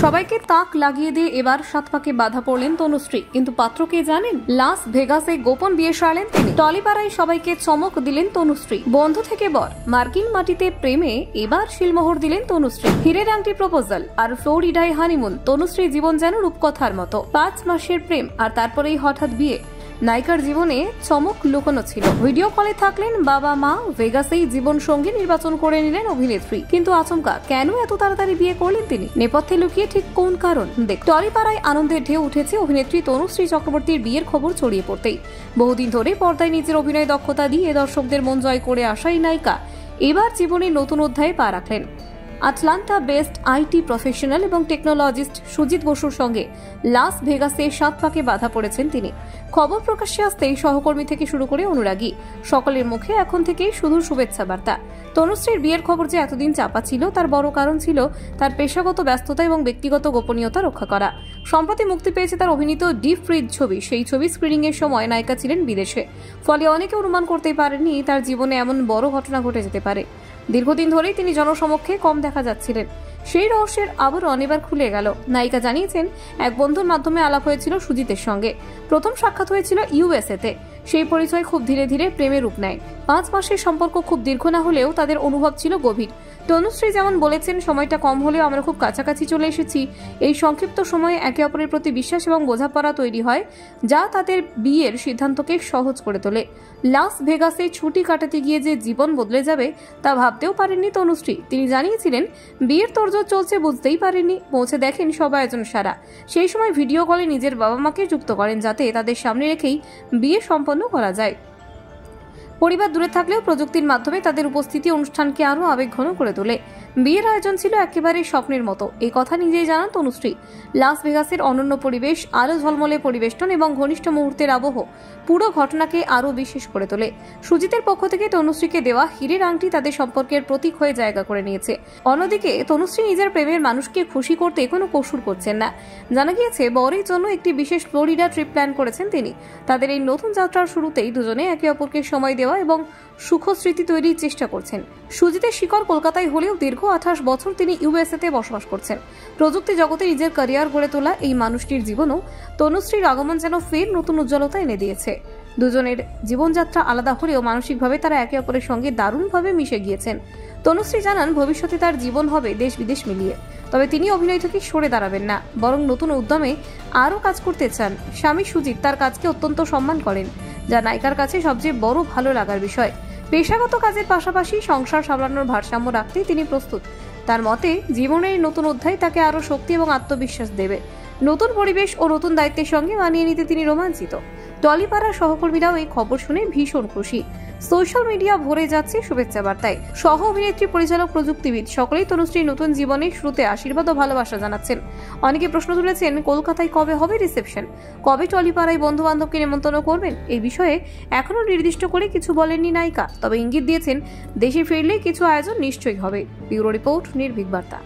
সবাইকে তাক লাগিয়ে দিয়ে এবার সাত পাকে বাধা পড়লেন তনুশ্রী, কিন্তু পাত্র কে জানেন? লাস ভেগাসে গোপন বিয়ে সারলেন তিনি। টলিপাড়ায় সবাইকে চমক দিলেন তনুশ্রী। বন্ধু থেকে বর, মার্কিন মাটিতে প্রেমে এবার শিলমোহর দিলেন তনুশ্রী। হীরের আংটি প্রপোজাল আর ফ্লোরিডায় হানিমুন। তনুশ্রীর জীবন যেন রূপকথার মতো। 5 মাসের প্রেম আর তারপরেই হঠাৎ বিয়ে। নায়িকার জীবনে চমক লুকানো ছিল। ভিডিও কলে থাকলেন বাবা মা। ভেগাসেই জীবন সঙ্গী নির্বাচন করে নিলেন অভিনেত্রী। কিন্তু আচমকা কেন এত তাড়াতাড়ি বিয়ে করলেন তিনি? নেপথ্যে লুকিয়ে ঠিক কোন কারণ? টলিপাড়ায় আনন্দের ঢেউ উঠেছে অভিনেত্রী তনুশ্রী চক্রবর্তীর বিয়ের খবর ছড়িয়ে পড়তেই। বহুদিন ধরে পর্দায় নিজের অভিনয় দক্ষতা দিয়ে দর্শকদের মন জয় করে আসা এই নায়িকা এবার জীবনের নতুন অধ্যায়ে পা রাখলেন। আটলান্টা বেস্ট আইটি প্রফেশনাল এবং টেকনোলজিস্ট সুজিত বসুর সঙ্গে লাস ভেগাসে সাত পাকে বাধা পড়েছেন তিনি। খবর প্রকাশ্যে আসতেই সহকর্মী থেকে শুরু করে অনুরাগী সকলের মুখে এখন থেকেই শুধু শুভেচ্ছা বার্তা। তনুশ্রীর বিয়ের খবর যে এতদিন চাপা ছিল তার বড় কারণ ছিল তার পেশাগত ব্যস্ততা এবং ব্যক্তিগত গোপনীয়তা রক্ষা করা। সম্প্রতি মুক্তি পেয়েছে তার অভিনীত ডিপ ফ্রিজ ছবি। সেই ছবি স্ক্রিনিং এর সময় নায়িকা ছিলেন বিদেশে, ফলে অনেকে অনুমান করতেই পারেননি তার জীবনে এমন বড় ঘটনা ঘটে যেতে পারে। দীর্ঘদিন ধরেই তিনি জনসমক্ষে কম দেখা যাচ্ছিলেন। সেই রহস্যের আবরণ এবার খুলে গেল। নায়িকা জানিয়েছেন, এক বন্ধুর মাধ্যমে আলাপ হয়েছিল সুজিতের সঙ্গে। প্রথম সাক্ষাৎ হয়েছিল ইউএসএতে। সেই পরিচয় খুব ধীরে ধীরে প্রেমে রূপ নেয়। 5 মাসের সম্পর্ক খুব দীর্ঘ না হলেও তাদের অনুভব ছিল গভীর। তনুশ্রী যেমন বলেছেন, সময়টা কম হলেও আমরা খুব কাছাকাছি চলে এসেছি। এই সংক্ষিপ্ত সময়ে একে অপরের প্রতি বিশ্বাস এবং বোঝাপড়া তৈরি হয়, যা তাদের বিয়ের সিদ্ধান্তকে সহজ করে তোলে। লাস ভেগাসে ছুটি কাটাতে গিয়ে যে জীবন বদলে যাবে তা ভাবতেও পারেননি তনুশ্রী। তিনি জানিয়েছিলেন, বিয়ের তোড়জোড় চলছে বুঝতেই পারেননি। পৌঁছে দেখেন সব আয়োজন সারা। সেই সময় ভিডিও কলে নিজের বাবা মাকে যুক্ত করেন, যাতে তাদের সামনে রেখেই বিয়ে সম্পন্ন করা যায়। পরিবার দূরে থাকলেও প্রযুক্তির মাধ্যমে তাদের উপস্থিতি অনুষ্ঠানকে আরো আবেগঘন করে তোলে। বিয়ের আয়োজন ছিল একেবারে স্বপ্নের মতো, এই কথা নিজেই জানান তনুশ্রী। লাস ভেগাসের অনন্য পরিবেশ, আলো ঝলমলে পরিবেষ্টন এবং ঘনিষ্ঠ মুহূর্তের আবহ পুরো ঘটনাকে আরো বিশেষ করে তোলে। সুজিতের পক্ষ থেকে তনুশ্রীকে দেওয়া হীরের আংটি তাদের সম্পর্কের প্রতীক হয়ে জায়গা করে নিয়েছে। অন্যদিকে তনুশ্রী নিজের প্রেমের মানুষকে খুশি করতে কোনো কসুর করছেন না। জানা গিয়েছে, বরের জন্য একটি বিশেষ ফ্লোরিডা ট্রিপ প্ল্যান করেছেন তিনি। তাদের এই নতুন যাত্রার শুরুতেই দুজনে একে অপরকে সময় দেওয়া এবং সুখ স্মৃতি তৈরির চেষ্টা করছেন। সুজিতের শিকড় কলকাতায় হলেও দীর্ঘ 28 বছর তিনি ইউএসএতে বসবাস করছেন। প্রযুক্তি জগতে নিজের ক্যারিয়ার গড়ে তোলা এই মানুষটির জীবনও তনুশ্রীর আগমন যেন ফের নতুন উজ্জ্বলতা এনে দিয়েছে। দুজনের জীবনযাত্রা আলাদা হলেও মানসিকভাবে তারা একে অপরের সঙ্গে দারুণভাবে মিশে গিয়েছেন। তনুশ্রী জানান, ভবিষ্যতে তার জীবন হবে দেশ বিদেশ মিলিয়ে। তবে তিনি অভিনয় থেকে সরে দাঁড়াবেন না, বরং নতুন উদ্যমে আরও কাজ করতে চান। স্বামী সুজিত তার কাজকে অত্যন্ত সম্মান করেন, যা নায়িকার কাছে সবচেয়ে বড় ভালো লাগার বিষয়। পেশাগত কাজের পাশাপাশি সংসার সামলানোর ভারসাম্য রাখতেই তিনি প্রস্তুত। তার মতে, জীবনের নতুন অধ্যায় তাকে আরো শক্তি এবং আত্মবিশ্বাস দেবে। নতুন পরিবেশ ও নতুন দায়িত্বের সঙ্গে মানিয়ে নিতে তিনি রোমাঞ্চিত। টলিপাড়ার সহকর্মীরাও এই খবর শুনে ভীষণ খুশি। সোশ্যাল মিডিয়া ভরে যাচ্ছে শুভেচ্ছা বার্তায়। সহ অভিনেত্রী, পরিচালক, প্রযুক্তিবিদ সকলেই তনুশ্রীর নতুন জীবনের শুরুতে আশীর্বাদ ও ভালোবাসা জানাচ্ছেন। অনেকে প্রশ্ন তুলেছেন, কলকাতায় কবে হবে রিসেপশন, কবে টলিপাড়ায় বন্ধু বান্ধবকে নিমন্ত্রণ করবেন? এই বিষয়ে এখনো নির্দিষ্ট করে কিছু বলেননি নায়িকা, তবে ইঙ্গিত দিয়েছেন দেশে ফিরলে কিছু আয়োজন নিশ্চয়ই হবে। ব্যুরো রিপোর্ট, নির্ভীক বার্তা।